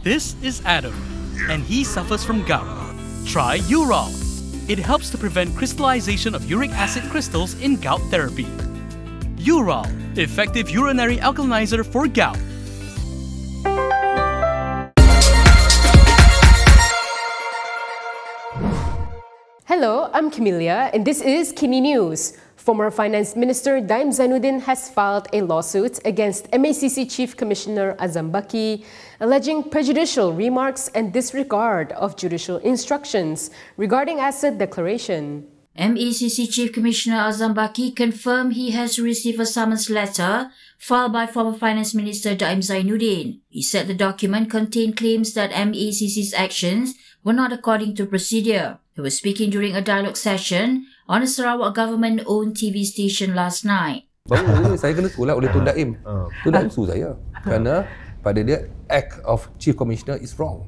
This is Adam, and he suffers from gout. Try Ural. It helps to prevent crystallization of uric acid crystals in gout therapy. Ural, effective urinary alkalinizer for gout. Hello, I'm Camelia, and this is Kini News. Former Finance Minister Daim Zainuddin has filed a lawsuit against MACC Chief Commissioner Azam Baki, alleging prejudicial remarks and disregard of judicial instructions regarding asset declaration. MACC Chief Commissioner Azam Baki confirmed he has received a summons letter filed by former Finance Minister Daim Zainuddin. He said the document contained claims that MACC's actions were not according to procedure. He was speaking during a dialogue session on a Sarawak government-owned TV station last night. Baru saya kena suruh oleh Tun Daim. Tun Daim suruh saya kerana pada dia act of Chief Commissioner is wrong.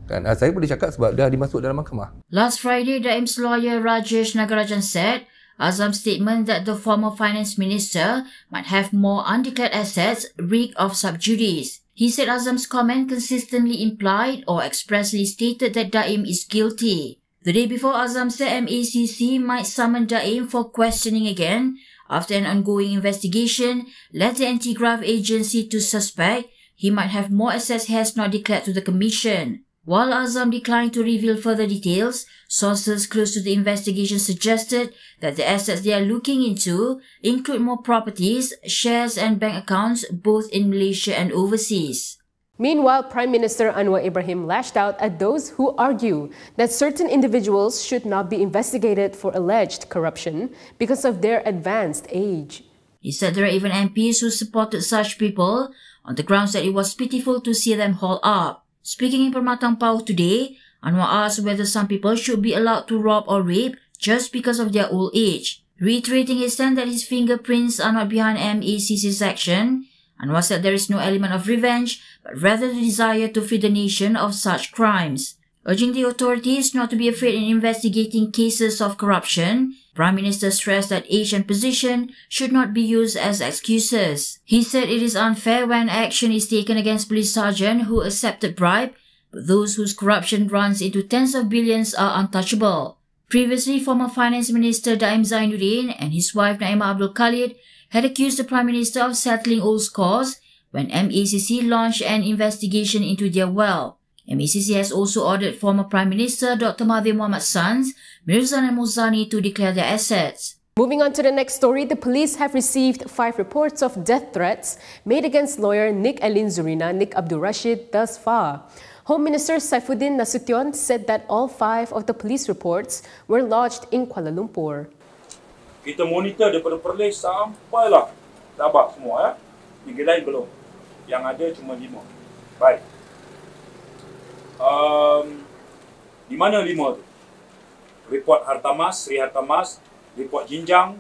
Dan saya boleh cakap sebab dah dimasuk dalam mahkamah. Last Friday, Daim's lawyer Rajesh Nagarajan said Azam's statement that the former finance minister might have more undeclared assets reek of sub judice. He said Azam's comment consistently implied or expressly stated that Daim is guilty. The day before, Azam said MACC might summon Daim for questioning again after an ongoing investigation led the anti-graft agency to suspect he might have more assets he has not declared to the commission. While Azam declined to reveal further details, sources close to the investigation suggested that the assets they are looking into include more properties, shares and bank accounts both in Malaysia and overseas. Meanwhile, Prime Minister Anwar Ibrahim lashed out at those who argue that certain individuals should not be investigated for alleged corruption because of their advanced age. He said there are even MPs who supported such people on the grounds that it was pitiful to see them haul up. Speaking in Permatang Pau today, Anwar asked whether some people should be allowed to rob or rape just because of their old age. Reiterating his stand that his fingerprints are not behind MACC's action, Anwar said there is no element of revenge, but rather the desire to free the nation of such crimes. Urging the authorities not to be afraid in investigating cases of corruption, Prime Minister stressed that age and position should not be used as excuses. He said it is unfair when action is taken against police sergeant who accepted bribe, but those whose corruption runs into tens of billions are untouchable. Previously, former Finance Minister Daim Zainuddin and his wife Naima Abdul Khalid had accused the Prime Minister of settling old scores when MACC launched an investigation into their wealth. MACC has also ordered former Prime Minister Dr. Mahathir Mohamad's sons, Mirzan and Mozani, to declare their assets. Moving on to the next story, the police have received 5 reports of death threats made against lawyer Nik Alin Zurina Nik Abdul Rashid thus far. Home Minister Saifuddin Nasution said that all 5 of the police reports were lodged in Kuala Lumpur. Kita monitor daripada Perlis sampailah Sabah semua ya. Negeri lain belum. Yang ada cuma 5. Baik. Di mana 5 tu? Report Hartamas, Sri Hartamas, report Jinjang,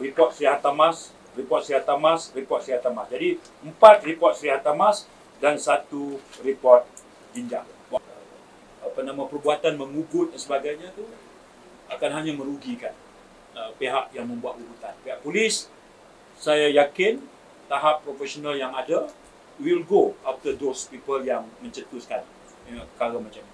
report Sri Hartamas, report Sri Hartamas, report Sri Hartamas. Jadi 4 report Sri Hartamas dan 1 report Jinjang. Perbuatan mengugut dan sebagainya tu akan hanya merugikan pihak yang membuat ugutan. Pihak polis, saya yakin tahap profesional yang ada will go after those people yang mencetuskan perkara macam ni.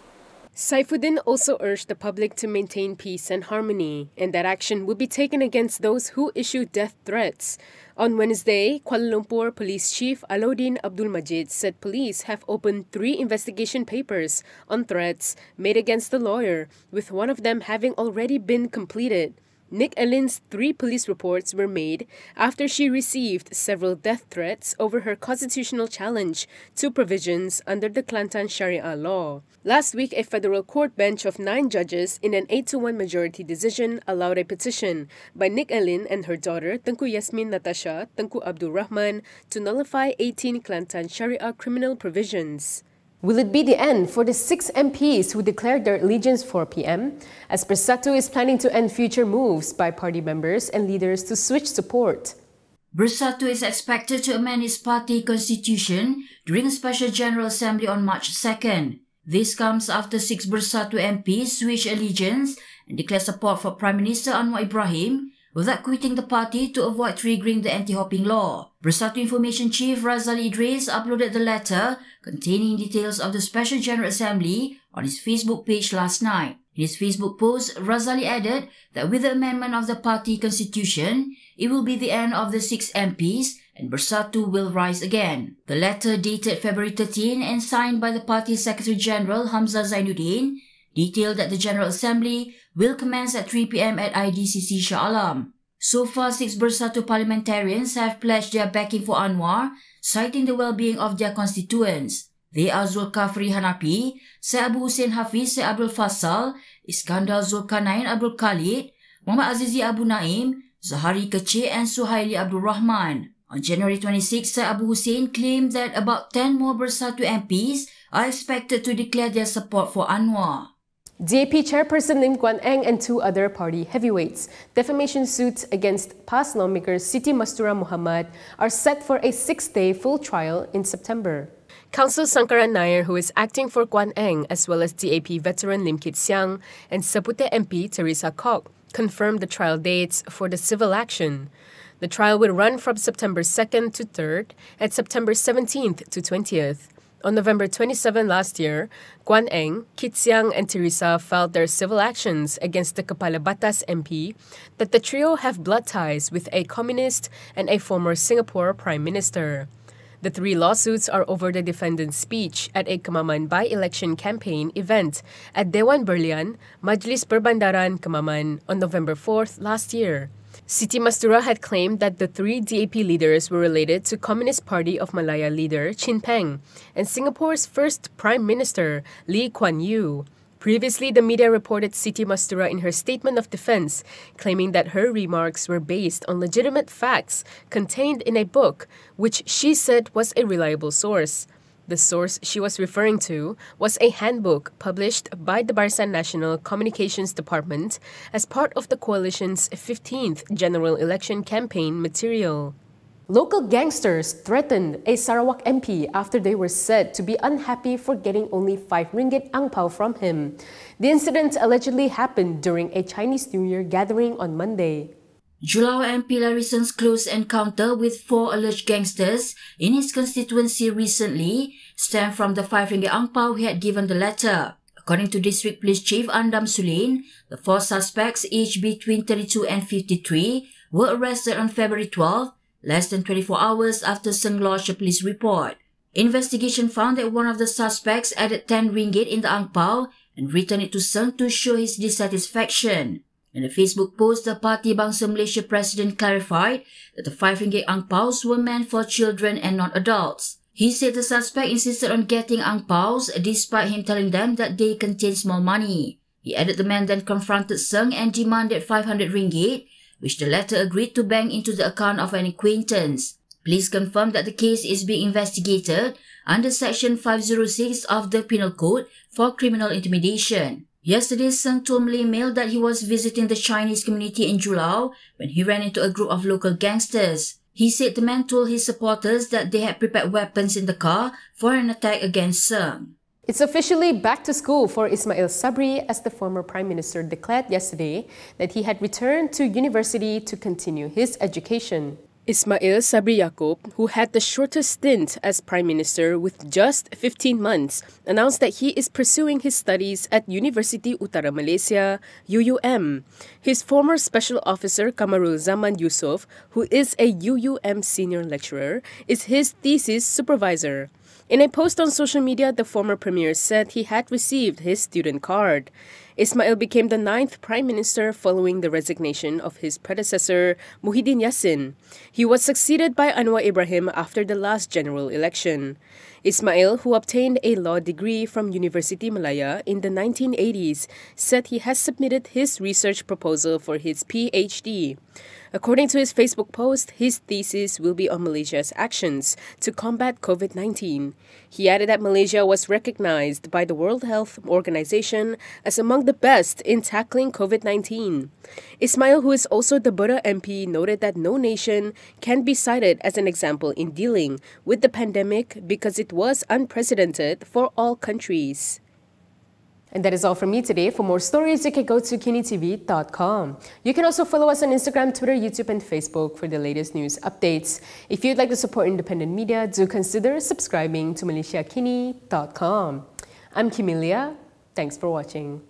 Saifuddin also urged the public to maintain peace and harmony and that action would be taken against those who issue death threats. On Wednesday, Kuala Lumpur Police Chief Alauddin Abdul Majid said police have opened 3 investigation papers on threats made against the lawyer, with one of them having already been completed. Nik Alin's 3 police reports were made after she received several death threats over her constitutional challenge to provisions under the Kelantan Sharia law. Last week, a federal court bench of 9 judges in an 8-1 majority decision allowed a petition by Nik Alin and her daughter, Tengku Yasmin Natasha Tengku Abdul Rahman, to nullify 18 Kelantan Sharia criminal provisions. Will it be the end for the 6 MPs who declared their allegiance for PM, as Bersatu is planning to end future moves by party members and leaders to switch support? Bersatu is expected to amend its party constitution during a special General Assembly on March 2nd. This comes after 6 Bersatu MPs switch allegiance and declare support for Prime Minister Anwar Ibrahim without quitting the party to avoid triggering the anti-hopping law. Bersatu Information Chief Razali Idris uploaded the letter containing details of the Special General Assembly on his Facebook page last night. In his Facebook post, Razali added that with the amendment of the party constitution, it will be the end of the 6 MPs and Bersatu will rise again. The letter, dated February 13 and signed by the party's Secretary General Daim Zainuddin, detailed that the General Assembly will commence at 3 p.m. at IDCC Shah Alam. So far, 6 Bersatu parliamentarians have pledged their backing for Anwar, citing the well-being of their constituents. They are Zulkafli Hanapi, Syed Abu Hussein Hafiz Syed Abdul Faisal, Iskandar Zulkarnain Abdul Khalid, Muhammad Azizi Abu Naim, Zahari Kecil and Suhaili Abdul Rahman. On January 26, Syed Abu Hussein claimed that about 10 more Bersatu MPs are expected to declare their support for Anwar. DAP Chairperson Lim Guan Eng and 2 other party heavyweights' defamation suits against past lawmakers Siti Mastura Muhammad are set for a 6-day full trial in September. Counsel Sangkaran Nair, who is acting for Guan Eng, as well as DAP veteran Lim Kit Siang and Sapute MP Teresa Kok, confirmed the trial dates for the civil action. The trial will run from September 2nd to 3rd and September 17th to 20th. On November 27 last year, Guan Eng, Kit Siang and Teresa filed their civil actions against the Kepala Batas MP that the trio have blood ties with a communist and a former Singapore Prime Minister. The 3 lawsuits are over the defendant's speech at a Kemaman by-election campaign event at Dewan Berlian, Majlis Perbandaran Kemaman on November 4th last year. Siti Mastura had claimed that the 3 DAP leaders were related to Communist Party of Malaya leader Chin Peng and Singapore's first Prime Minister Lee Kuan Yew. Previously, the media reported Siti Mastura in her statement of defense, claiming that her remarks were based on legitimate facts contained in a book, which she said was a reliable source. The source she was referring to was a handbook published by the Barisan Nasional Communications Department as part of the coalition's 15th general election campaign material. Local gangsters threatened a Sarawak MP after they were said to be unhappy for getting only 5 ringgit ang pao from him. The incident allegedly happened during a Chinese New Year gathering on Monday. Julao MP Larison's close encounter with 4 alleged gangsters in his constituency recently stemmed from the 5 ringgit ang pao he had given the latter. According to District Police Chief Andam Sulin, the 4 suspects, aged between 32 and 53, were arrested on February 12, less than 24 hours after Seng lodged a police report. Investigation found that one of the suspects added 10 ringgit in the ang pao and returned it to Seng to show his dissatisfaction. In a Facebook post, the Parti Bangsa Malaysia president clarified that the 5 ringgit ang paos were meant for children and not adults. He said the suspect insisted on getting ang paos despite him telling them that they contained small money. He added the man then confronted Seng and demanded 500 ringgit, which the latter agreed to bank into the account of an acquaintance. Police confirmed that the case is being investigated under Section 506 of the Penal Code for criminal intimidation. Yesterday, Seng told Malay Mail that he was visiting the Chinese community in Julao when he ran into a group of local gangsters. He said the man told his supporters that they had prepared weapons in the car for an attack against Seng. It's officially back to school for Ismail Sabri, as the former Prime Minister declared yesterday that he had returned to university to continue his education. Ismail Sabri Yaakob, who had the shortest stint as Prime Minister with just 15 months, announced that he is pursuing his studies at University Utara Malaysia, UUM. His former Special Officer Kamarul Zaman Yusof, who is a UUM senior lecturer, is his thesis supervisor. In a post on social media, the former Premier said he had received his student card. Ismail became the 9th Prime Minister following the resignation of his predecessor, Muhyiddin Yassin. He was succeeded by Anwar Ibrahim after the last general election. Ismail, who obtained a law degree from University Malaya in the 1980s, said he has submitted his research proposal for his PhD. According to his Facebook post, his thesis will be on Malaysia's actions to combat COVID-19. He added that Malaysia was recognized by the World Health Organization as among the best in tackling COVID-19. Ismail, who is also the Bura MP, noted that no nation can be cited as an example in dealing with the pandemic because it was unprecedented for all countries. And that is all from me today. For more stories, you can go to Kinitv.com. You can also follow us on Instagram, Twitter, YouTube, and Facebook for the latest news updates. If you'd like to support independent media, do consider subscribing to MalaysiaKini.com. I'm Kimilia. Thanks for watching.